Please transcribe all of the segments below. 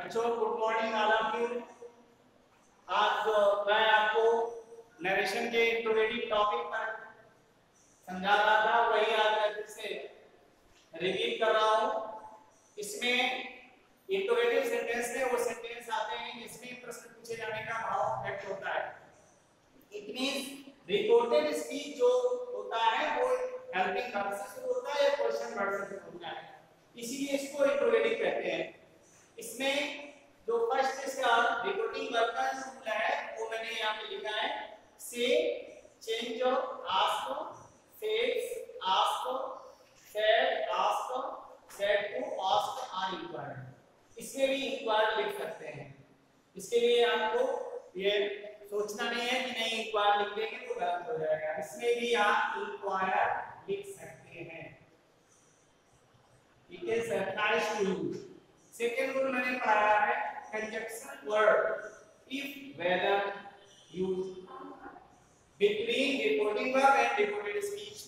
बच्चों good morning all of you. आज मैं आपको नरेशन के इंट्रोडक्टिव टॉपिक पर समझा रहा था, वही आज मैं फिर से रिपीट कर रहा हूँ। इसमें इंट्रोगेटिव सेंटेंस में वो सेंटेंस आते हैं जिसमें प्रश्न पूछे जाने का भाव व्यक्त होता है। इट मींस रिपोर्टेड स्पीच जो होता है वो हेल्पिंग वर्ब से शुरू होता है या क्वेश्चन वर्ब से शुरू होता है, इसीलिए इसको इंट्रोगेटिव कहते हैं। इसमें जो फर्स्ट इसका रिपोर्टिंग वर्ब का रूल है वो मैंने यहाँ पे लिखा है, से, change of, ask, says, ask, said, asked, said to, asked are inquired। इसमें भी इंक्वायर लिख सकते हैं। इसके लिए आपको ये सोचना नहीं है कि नहीं इंक्वायर लिख देंगे तो गलत हो जाएगा, इसमें भी आप इंक्वायर लिख सकते हैं। ठीक है sir, nice to you. Second rule मैंने पढ़ाया है conjunction word if whether used between reporting verb and reported speech.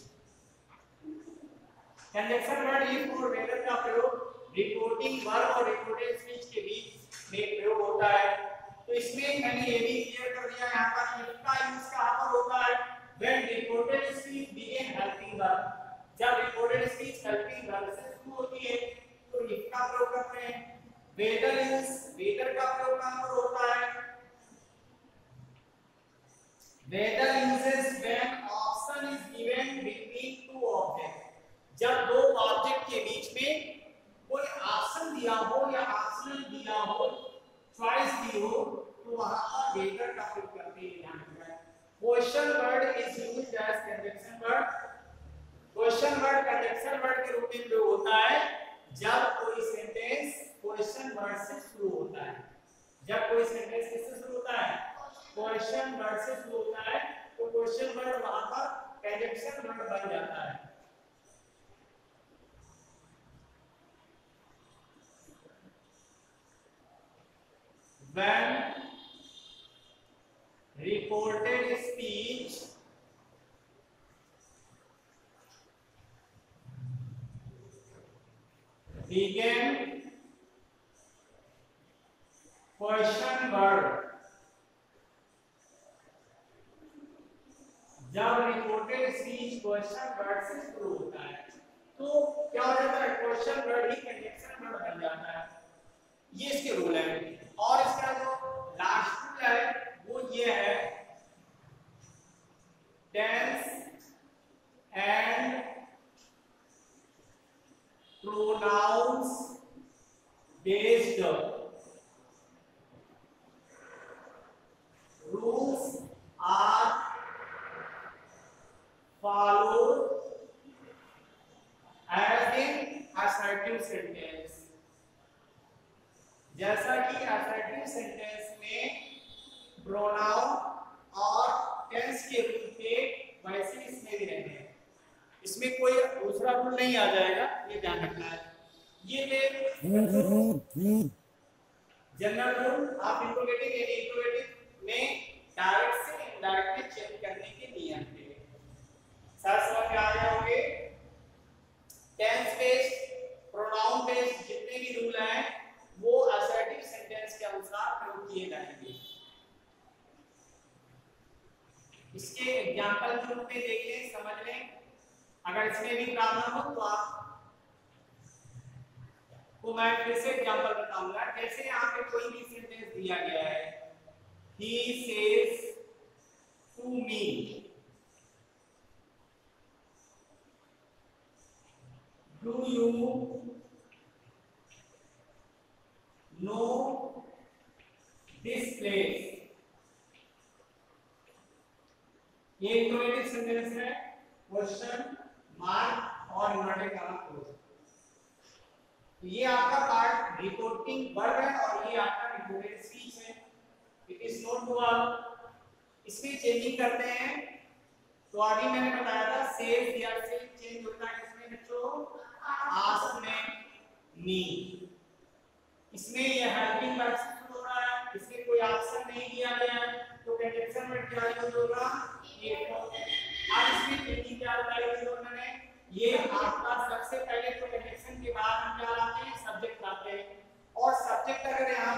Conjunction word if और वेदर का प्रयोग रिपोर्टिंग वर्ब और रिपोर्टेड स्पीच के बीच में प्रयोग होता है। तो इसमें मैंने ये भी क्लियर कर दिया यहाँ पर इफ का यूज कहां पर होता है, when reported speech begin helping verb. जब रिपोर्टेड स्पीच हेल्पिंग वर्ब से शुरू होती है तो इफ का प्रयोग करते हैं। वेदर का प्रयोग कहां पर होता है, whether uses when option is given between two object. जब दो ऑब्जेक्ट के बीच में कोई ऑप्शन दिया हो या ऑप्शनल दिया हो, चॉइस दी हो, तो वहां पर वेदर का प्रयोग करते हैं। Question word is used as conjunction word. Question word conjunction word के रूप में प्रयोग होता है जब कोई सेंटेंस क्वेश्चन वर्ड से शुरू होता है। जब कोई सेंटेंस किससे शुरू होता है, क्वेश्चन वर्ड से शुरू होता है, तो क्वेश्चन वर्ड वहां पर कंजक्शन वर्ड बन जाता है। When reported speech began question word, जब रिपोर्टेड स्पीच क्वेश्चन वर्ड से शुरू होता है तो क्या हो जाता है, क्वेश्चन वर्ड ही कंजक्शन वर्ड बन जाता है। ये इसके रूल है। और इसका जो लास्ट रूल है वो ये है, tense and pronouns based rules are followed as in assertive sentence। जैसा कि assertive sentence में प्रोनाउन और टेंस के रूल थे वैसे इसमें भी रहते हैं। इसमें कोई दूसरा रूल नहीं आ जाएगा, ये ध्यान रखना है। ये जनरल रूल आप इंट्रोगेटिव या इंट्रोगेटिव में डायरेक्ट से इनडायरेक्ट में चेंज करने के नियम थे। सर समझ में आ गए होंगे। टेंस बेस्ड, प्रोनाउन बेस्ड जितने भी रूल हैं वो असर्टिव सेंटेंस के अनुसार प्रयोग किए जाएंगे। इसके एग्जांपल के रूप में देख लें, समझ लें। अगर इसमें भी प्रॉब्लम हो तो आप को मैं फिर से एग्जांपल बताऊंगा। जैसे यहाँ पे कोई भी सेंटेंस दिया गया है, he says to me, do you know this place। ये इंट्रोगेटिव सेंटेंस है, क्वेश्चन मार्क और इन्वर्टेड कॉमा क्लोज। ये आपका पार्ट रिपोर्टिंग वर्ब है और ये आपका रिपोर्टेड स्पीच है। It is note to all. इसमें चेंजिंग करते हैं तो अभी मैंने बताया था सेज या से चेंज होता है। इसमें बच्चों आस्क में मी, इसमें ये हेल्पिंग वर्ब से शुरू हो रहा है, इसमें कोई ऑप्शन नहीं दिया गया है तो कंजक्शन वर्ड क्या यूज होगा, ये। अब इसमें चेंजिंग क्या बताई थी उन्होंने, ये आपका सबसे पहले तो कंजक्शन के बाद हम क्या लाते हैं, सब्जेक्ट लाते हैं। और सब्जेक्ट अगर यहाँ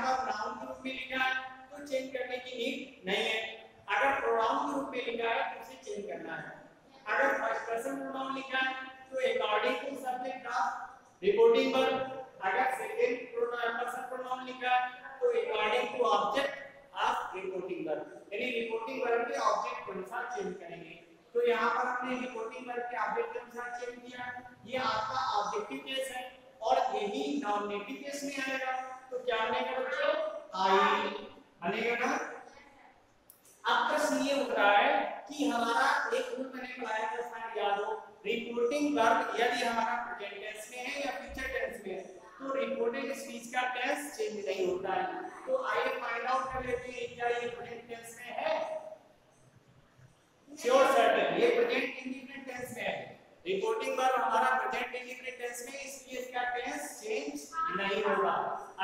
पर्सन प्रोनाउन लिखा है तो according to subject of reporting verb, अगर सेकंड पर्सन प्रोनाउन लिखा है तो according to object of reporting verb, यानी रिपोर्टिंग वर्ब के ऑब्जेक्ट के अनुसार चेंज करेंगे। तो यहाँ पर हमने रिपोर्टिंग वर्ब के ऑब्जेक्ट के अनुसार चेंज किया, ये आपका ऑब्जेक्टिव केस है और यही नॉमिनेटिव केस में आएगा। तो क्या बनेगा बच्चों, आई बनेगा ना। अब प्रश्न ये उठ रहा है कि हमारा एक रूल मैंने पढ़ाया था, शायद याद हो, रिपोर्टिंग वर्ब यदि हमारा प्रेजेंट टेंस में है या फ्यूचर टेंस में है तो रिपोर्टेड स्पीच का टेंस चेंज नहीं होता है। तो आइए फाइंड आउट कर लेते हैं क्या ये प्रेजेंट टेंस में है। श्योर सर्टेन ये प्रेजेंट इंडिफिनिट टेंस में है। रिपोर्टिंग वर्ब हमारा प्रेजेंट इंडिफिनिट टेंस में, इसलिए इसका टेंस चेंज नहीं होगा।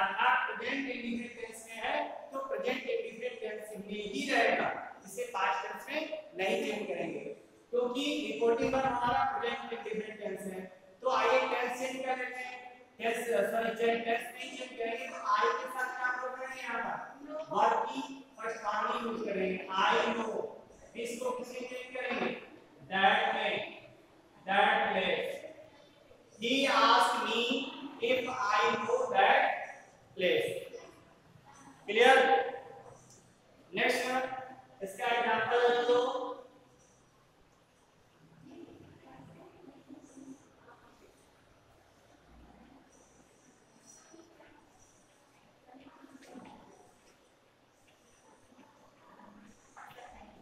अर्थात प्रेजेंट इंडिफिनिट टेंस में है तो प्रेजेंट इंडिफिनिट टेंस में ही रहेगा, इसे पास्ट टेंस में नहीं चेंज करेंगे क्योंकि रिपोर्टिंग वर्ब हमारा प्रेजेंट इंडिफिनिट टेंस है। तो आइए टेंस चेंज कर लेते हैं। टेंस टेंस नहीं चेंज करेंगे तो आई के साथ क्या करेंगे, यहां पर वर्ब की फर्स्ट फॉर्म यूज करेंगे, आई नो। इसको किसे चेंज करेंगे, दैट में, that place, he asked me if I know that place, clear। next one, इसका एग्जांपल है तो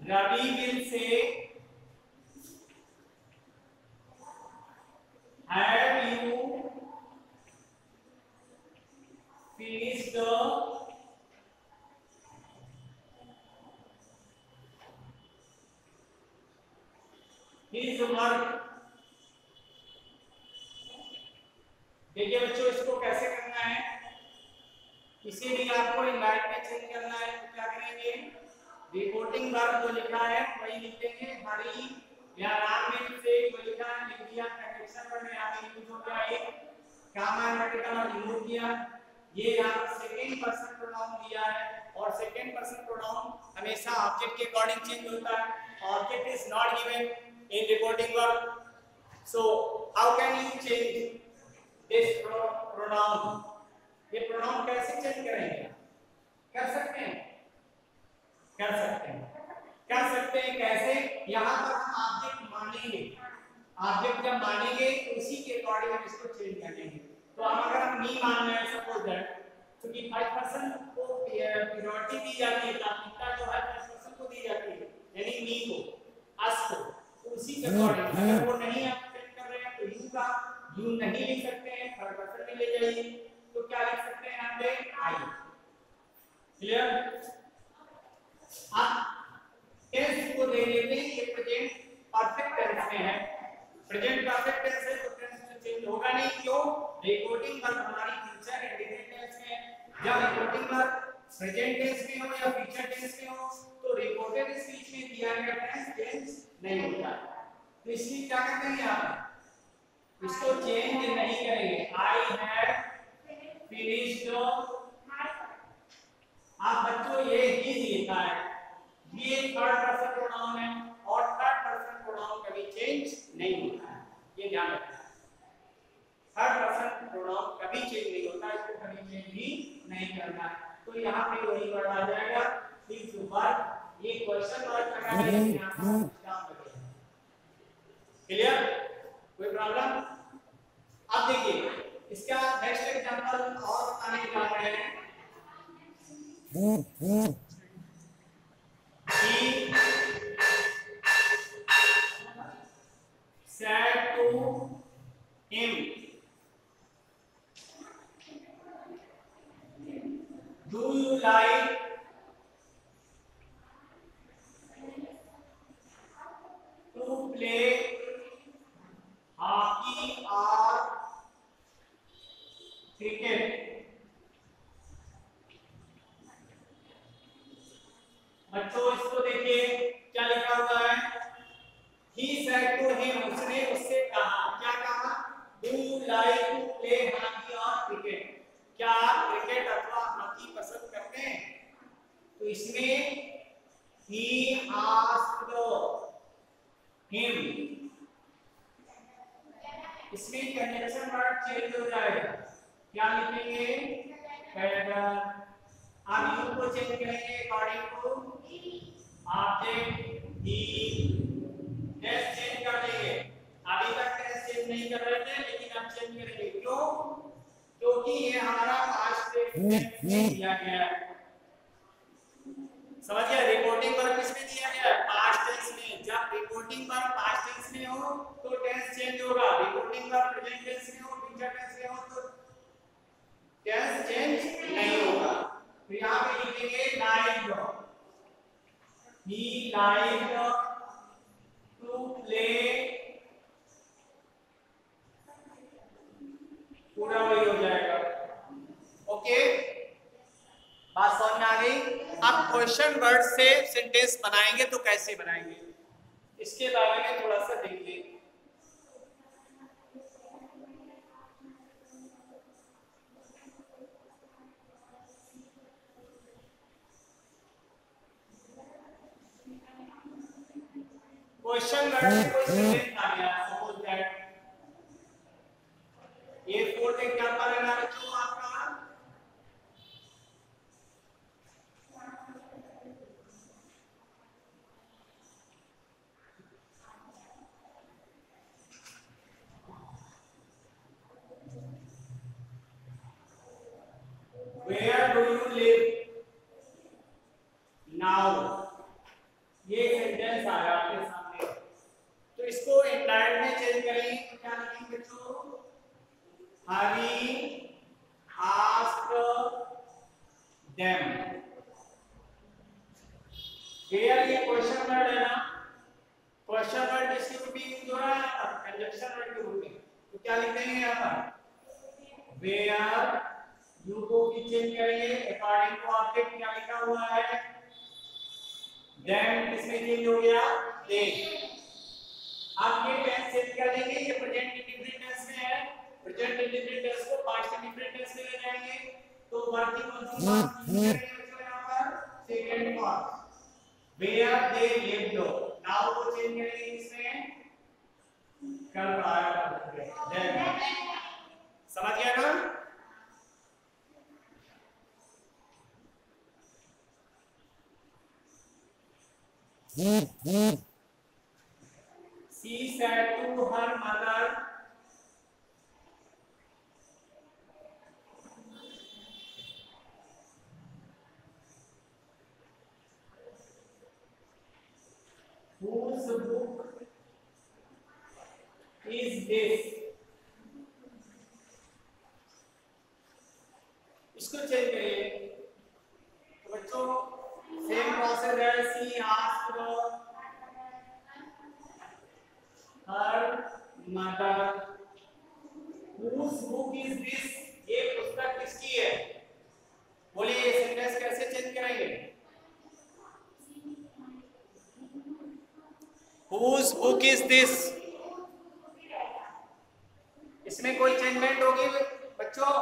Ravi will say, have you finished his work। देखिए बच्चों इसको कैसे करना है, इसे भी आपको इनवाइट में चेंज करना है तो क्या करेंगे, रिपोर्टिंग वर्ब जो लिखा है वही लिखेंगे, हरी या राम में से जो लिखा है लिख दिया, कंडीशन पर में यहाँ पे यूज हो गया एक कामा आर्टिकल और रिमूव किया। ये यहाँ पर सेकंड पर्सन प्रोनाउन दिया है और सेकंड पर्सन प्रोनाउन हमेशा ऑब्जेक्ट के अकॉर्डिंग चेंज होता है, object is not given in reporting verb. So how can you change this pronoun, ये प्रोनाउन कैसे चेंज करेंगे, कर सकते हैं, कर सकते हैं, कर सकते हैं कैसे, यहाँ पर हम ऑब्जेक्ट मानेंगे, ऑब्जेक्ट जब मानेंगे तो उसी के अकॉर्डिंग हम इसको चेंज करेंगे। तो हम अगर हम मी मान रहे हैं सपोज दैट, क्योंकि 5% को प्रायोरिटी दी जाती है, प्राथमिकता जो है 5% को दी जाती है, यानी मी को, अस को, तो उसी के अकॉर्डिंग अगर वो नहीं आप चेंज कर रहे हैं तो यू का यू नहीं लिख सकते हैं, थर्ड पर्सन में ले जाइए तो क्या लिख सकते हैं यहाँ पे आई, क्लियर। अब टेंस को ले लेते हैं, ये प्रेजेंट परफेक्ट टेंस में है, प्रेजेंट परफेक्ट टेंस है तो टेंस तो चेंज होगा नहीं, क्यों, रिपोर्टिंग वर्ब हमारी फ्यूचर इंडिफिनिट टेंस में है। जब रिपोर्टिंग वर्ब प्रेजेंट टेंस में हो या फ्यूचर टेंस में हो तो रिपोर्टेड स्पीच में दिया गया टेंस चेंज नहीं होता, तो इसलिए क्या करते हैं आप इसको चेंज नहीं करेंगे, आई हैव फिनिश्ड। आप बच्चों ये ही लिखा है, ये थर्ड पर्सन प्रोनाउन है और थर्ड पर्सन प्रोनाउन कभी चेंज नहीं होता है, ये ध्यान रखना। थर्ड पर्सन प्रोनाउन कभी चेंज नहीं होता, इसको कभी चेंज भी नहीं करना है। तो यहाँ पे वही वर्ड आ जाएगा, इस वर्ड ये क्वेश्चन वर्ड लगा है यहाँ पर स्टॉप करेंगे, क्लियर, कोई प्रॉब्लम। अब देखिए इसका नेक्स्ट एग्जांपल और आने जा रहे हैं, he said to him, do you like to play hockey or cricket। बच्चों इसको देखिए क्या लिखा हुआ है, he said to him, उसने उससे कहा, क्या कहा, do you like to play hockey or cricket, क्या आप क्रिकेट अथवा हॉकी पसंद करते हैं। तो इसमें he asked him, इसमें कंजंक्शन वर्ड चेंज हो जाएगा, क्या लिखेंगे? पैटर्न। अब यू को चेंज करेंगे अकॉर्डिंग टू ऑब्जेक्ट ही, टेस्ट चेंज कर देंगे। अभी तक टेस्ट चेंज नहीं कर रहे थे लेकिन अब चेंज करेंगे। क्यों? क्योंकि ये हमारा पास्ट टेंस में दिया गया है। समझ गया? रिपोर्टिंग वर्ब किसमें दिया गया है? पास्ट टेंस में। जब रिपोर्टिंग वर्ब पास्ट टेंस में हो तो टेंस चेंज होगा, रिपोर्टिंग वर्ब प्रेजेंट टेंस में हो, फ्यूचर टेंस में हो तो टेंस चेंज नहीं होगा। तो यहां पे लिखेंगे like, he like to play, पूरा वही हो जाएगा। ओके, बात समझ में आ गई? अब क्वेश्चन वर्ड से सेंटेंस बनाएंगे तो कैसे बनाएंगे इसके बारे में थोड़ा सा देखिए। क्वेश्चन वर्ड में कोई सेंटेंस आ गया, सपोज दैट ये फोर्थ एग्जांपल है ना बच्चों आपका। Where do you live now? ये सेंटेंस आया आपके सामने, तो इसको इंडायरेक्ट में चेंज करेंगे तो क्या लिखेंगे बच्चों? हरी आस्क्ड देम। क्लियर? ये क्वेश्चन वर्ड है ना, क्वेश्चन वर्ड किसके रूप में यूज हो रहा है? कंजंक्शन वर्ड के रूप में। तो क्या लिख देंगे यहाँ पर? वेयर, यू को भी चेंज करेंगे अकॉर्डिंग टू ऑब्जेक्ट, क्या लिखा हुआ है? देम किसमें चेंज हो गया? दे। अब ये टेंस चेंज कर देंगे, ये प्रेजेंट इंडेफिनिट टेंस में है, प्रेजेंट इंडेफिनिट टेंस को पास्ट इंडेफिनिट टेंस में ले जाएंगे तो वर्ब की कौन सी फॉर्म यूज करेंगे बच्चों? यहाँ पर second form, where they lived. Now को चेंज करेंगे इसमें, कल आएगा देम। समझ गया ना? She said to her mother, whose book is this? इसको चेंज करिए तो बच्चों सेम प्रोसेस है। She asked her mother, whose book is this? ये पुस्तक किसकी है? बोलिए ये सेंटेंस कैसे चेंज करेंगे? whose book is this? इसमें कोई चेंजमेंट होगी बच्चों?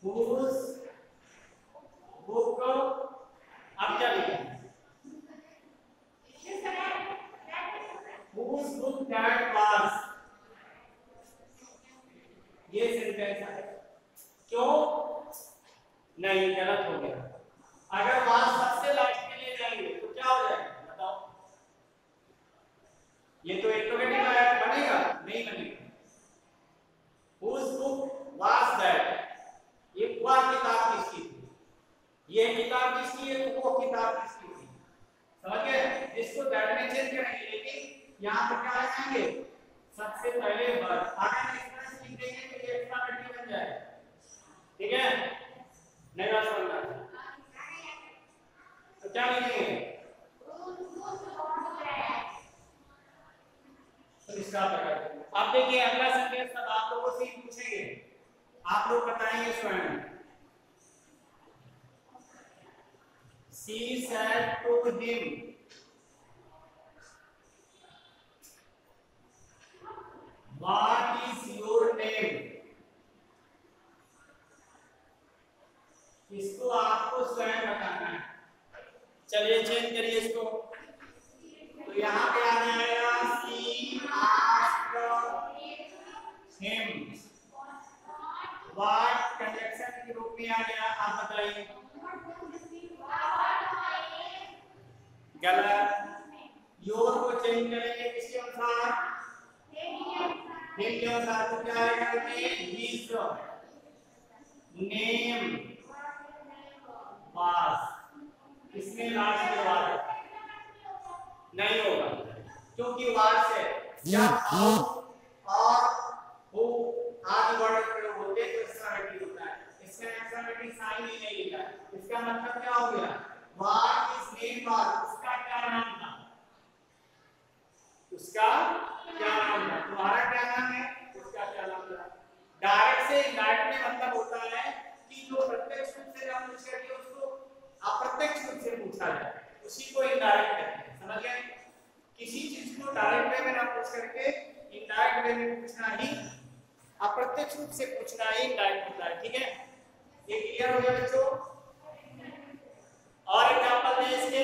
whose book, अब क्या लिखें? whose book that was, ये सेंटेंस है। क्यों? नहीं, गलत हो गया। अगर was सबसे लास्ट में ले जाएंगे तो क्या हो जाएगा बताओ? ये तो इंटरोगेटिव बनेगा? नहीं बनेगा। whose book was that, ये वह किताब किसकी थी? ये किताब किसकी है? तो वो किताब किसकी थी? समझ गए? इसको दैट में चेंज करेंगे लेकिन यहाँ पर क्या लगाएंगे? सबसे पहले वर्ब। अगर एक्सप्रेस लिख देंगे तो ये एक्स्ट्रामेटिव बन जाएगा। ठीक है? नहीं बात समझना तो क्या लिखेंगे? तो इसका लगा। अब देखिए अगला सेंटेंस सब आप लोगों से ही पूछेंगे, आप लोग बताएंगे स्वयं। She said to him, what is your name? इसको आपको स्वयं बताना है। चलिए चेंज करिए इसको, तो यहाँ पे आ जाएगा सी चेंज करेंगे किसके अनुसार, नेम के अनुसार। तो क्या आएगा इसमें, हिज नेम वाज, इसमें लास्ट में वाज नहीं होगा क्योंकि वाज से जब हाउ और हु आदि वर्ड प्रयोग होते हैं तो एक्स्ट्रामेटिव होता है। इसका एक्स्ट्रामेटिव साइन ही नहीं लिखा है। इसका मतलब क्या हो गया, व्हाट इज नेम वाज, उसका क्या नाम था, उसका क्या नाम था, तुम्हारा क्या नाम है, उसका क्या नाम था। डायरेक्ट से इनडायरेक्ट में मतलब होता है कि जो प्रत्यक्ष रूप से हम पूछ करके उसको अप्रत्यक्ष रूप से पूछा जाए, उसी को इनडायरेक्ट कहते हैं। समझ गए, किसी चीज को डायरेक्ट वे में ना पूछ करके इनडायरेक्ट वे में पूछना ही, अप्रत्यक्ष रूप से पूछना ही इनडायरेक्ट होता है। ठीक है, ये क्लियर हो गया बच्चों। और एग्जांपल दें इसके,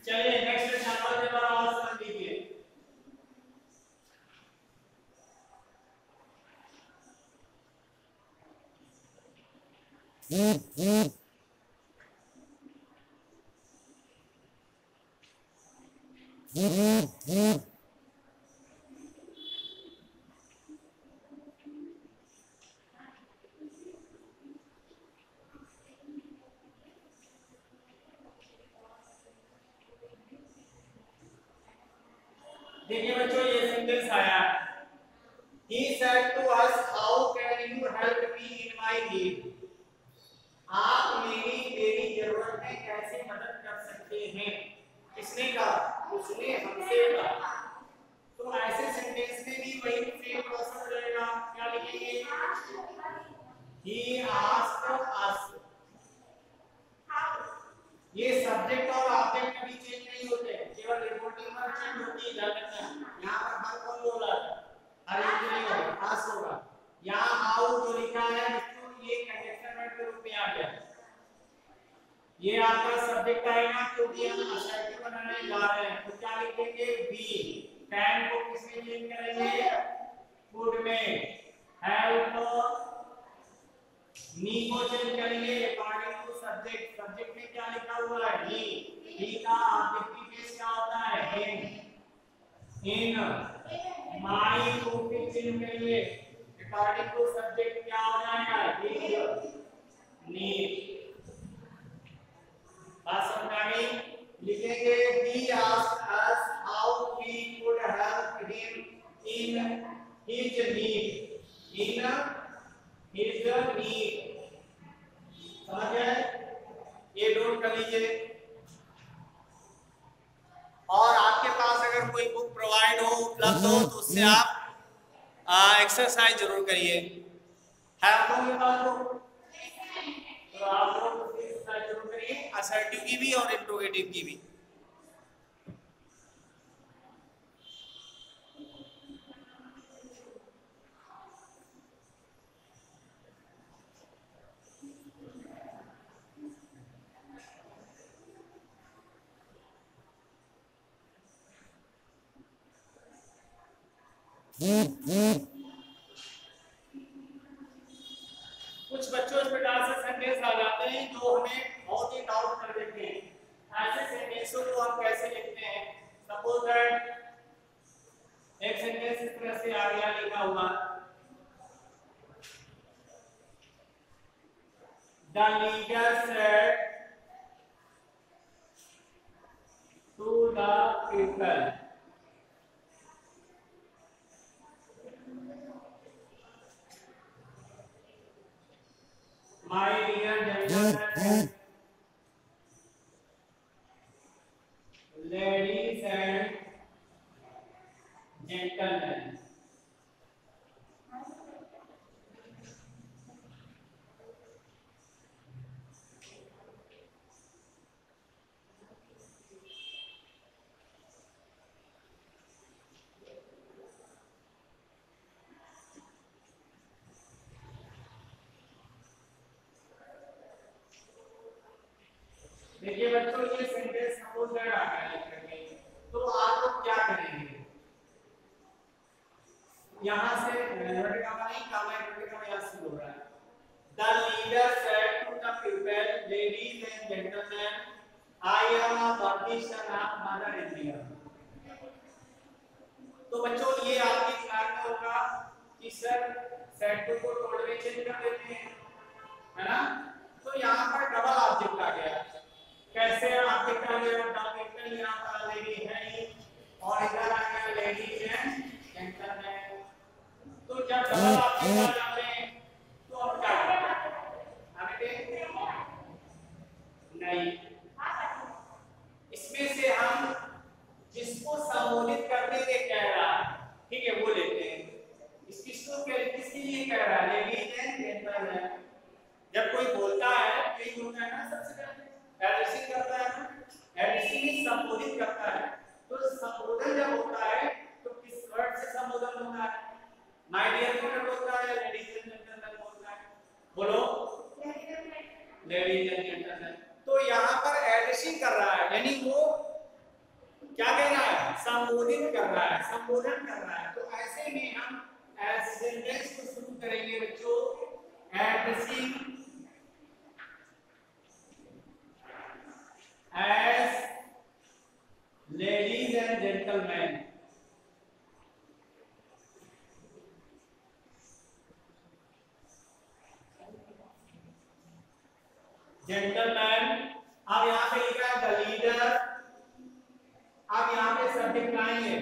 चलिए नेक्स्ट एग्जांपल के बारे में समझ लीजिए। देखिए बच्चों, ये सेंटेंस आया, he said to us how can you help me in my need, आप मेरी जरूरत में कैसे मदद कर सकते हैं। किसने कहा, उसने हमसे कहा। तो ऐसे सेंटेंस में भी वही सेम प्रोसेस रहेगा। क्या लिखेंगे, he asked us, ये सब्जेक्ट और ऑब्जेक्ट कभी चेंज नहीं होते, केवल रिपोर्टिंग वर्ब चेंज होती है। ध्यान रखना, यहां पर हर कौन बोला है, हर एक नहीं होगा, आस होगा। यहां हाउ जो लिखा है इसको ये कंडीशनल वर्ब के रूप में आ गया, ये आपका सब्जेक्ट आएगा क्योंकि हम असर्टिव बनाने जा रहे हैं। तो क्या लिखेंगे, बी, कैन को किसमें चेंज करेंगे, कुड में, हेल्प मी को चेंज करेंगे अकॉर्डिंग टू सब्जेक्ट, सब्जेक्ट में क्या लिखा हुआ है, ही का ऑब्जेक्टिव केस क्या होता है, इन माई को चेंज करेंगे अकॉर्डिंग टू सब्जेक्ट, क्या हो जाएगा, हिज नीड। बात समझ आ गई, लिखेंगे he asked us how we could help him in his need, in his need। समझ गए, ये नोट कर लीजिए। और आपके पास अगर कोई बुक प्रोवाइड हो, उपलब्ध हो, तो उससे आप एक्सरसाइज जरूर करिए। है आप लोगों के पास बुक, तो आप लोग उसकी एक्सरसाइज जरूर करिए, असर्टिव की भी और इंट्रोगेटिव की भी। कुछ बच्चों इस प्रकार से सेंटेंस आ जाते हैं जो हमें बहुत ही डाउट कर देते हैं। ऐसे सेंटेंसों को हम कैसे लिखते हैं, सपोज दैट एक सेंटेंस इस तरह से आ गया, लिखा हुआ, the leader said to the people, my dear gentlemen, ladies and gentlemen। देखिए बच्चों, ये सेंटेंस सपोज दैट आ गया लिख करके, तो आप लोग क्या करेंगे, I am a birthday son of Mother India. तो बच्चों ये आपके दिमाग में होगा कि सर सेट टू को टोल्ड में चेंज कर देते हैं, है ना? तो यहाँ पर डबल ऑब्जेक्ट आ गया। कैसे ऑब्जेक्ट आ गया? डबल यहाँ पर लेडी है ही और इधर आ गया लेडीज एंड जेंटलमैन। तो जब डबल ऑब्जेक्ट आ जाते हैं तो अब क्या करें? नहीं, इसमें से हम जिसको संबोधित करने के कह रहा है, ठीक है, वो लेते हैं। किसके लिए कह रहा है? Ladies and gentleman. जब कोई बोलता है तो ये होता है ना, सबसे पहले एड्रेसिंग करता है ना, एड्रेसिंग ही संबोधित करता है। तो संबोधन जब होता है तो किस वर्ड से संबोधन होता है? माय डियर वर्ड होता है, लेडीज एंड जेंटलमैन बोलता है। बोलो, लेडीज एंड जेंटलमैन। तो यहाँ पर एड्रेसिंग कर रहा है, यानी वो क्या कह रहा है? संबोधित कर रहा है, संबोधन कर रहा है। तो ऐसे में हम सेंटेंस को शुरू करेंगे बच्चों, addressing as ladies and gentleman. Gentleman. अब यहाँ पे लिखा है द लीडर। अब यहाँ पे सब्जेक्ट लाएंगे,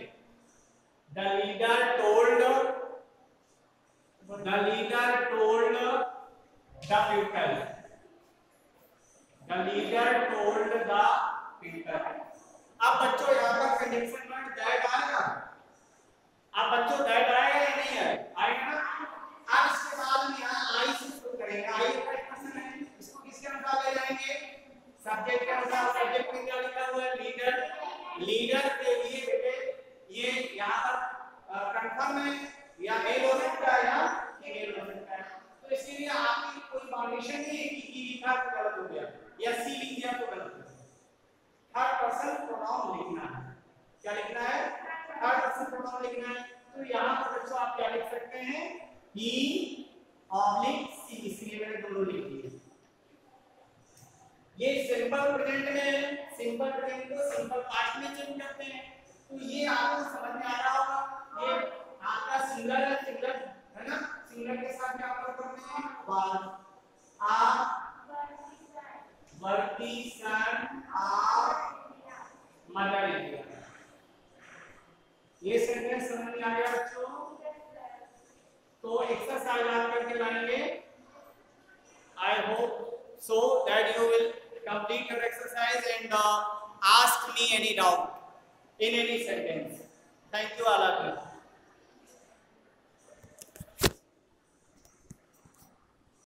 the leader told the people. The leader told the people. अब बच्चों यहाँ पर कंडीशन वर्ड दैट आएगा। अब बच्चों दैट आएगा या नहीं आएगा ना? अब इसके बाद हम यहाँ आई से शुरू करेंगे। आई का एक क्वेश्चन है, इसको किसके अनुसार ले जाएंगे? सब्जेक्ट के अनुसार। सब्जेक्ट में क्या लिखा हुआ है? लीडर। लीडर के लिए बेटे ये यहाँ पर कंफर्म है, या मेल हो सकता है या फीमेल हो सकता है। तो इसके लिए आपकी कोई बाउंडेशन नहीं है कि ई लिखा तो गलत हो गया या सी लिख दिया तो गलत हो गया। थर्ड पर्सन प्रोनाउन लिखना है। क्या लिखना है? थर्ड पर्सन प्रोनाउन लिखना है। तो यहाँ पर बच्चों आप क्या लिख सकते हैं? ही ऑब्लिक सी, इसलिए मैंने दोनों लिख दिए। ये सिंपल प्रेजेंट में, सिंपल प्रेजेंट को सिंपल पास्ट में चेंज करते हैं। तो ये आपको समझ में आ रहा होगा। ये आपका सिंगुलर है, सिंगुलर है ना? सिंगुलर के साथ क्या करते हैं? One a worthy son of mother India. ये सेंटेंस समझ में आ गया बच्चों? तो एक्सरसाइज आप करके लाएंगे। I hope so that you will complete your exercise and ask me any doubt in any sentence. Thank you all of you.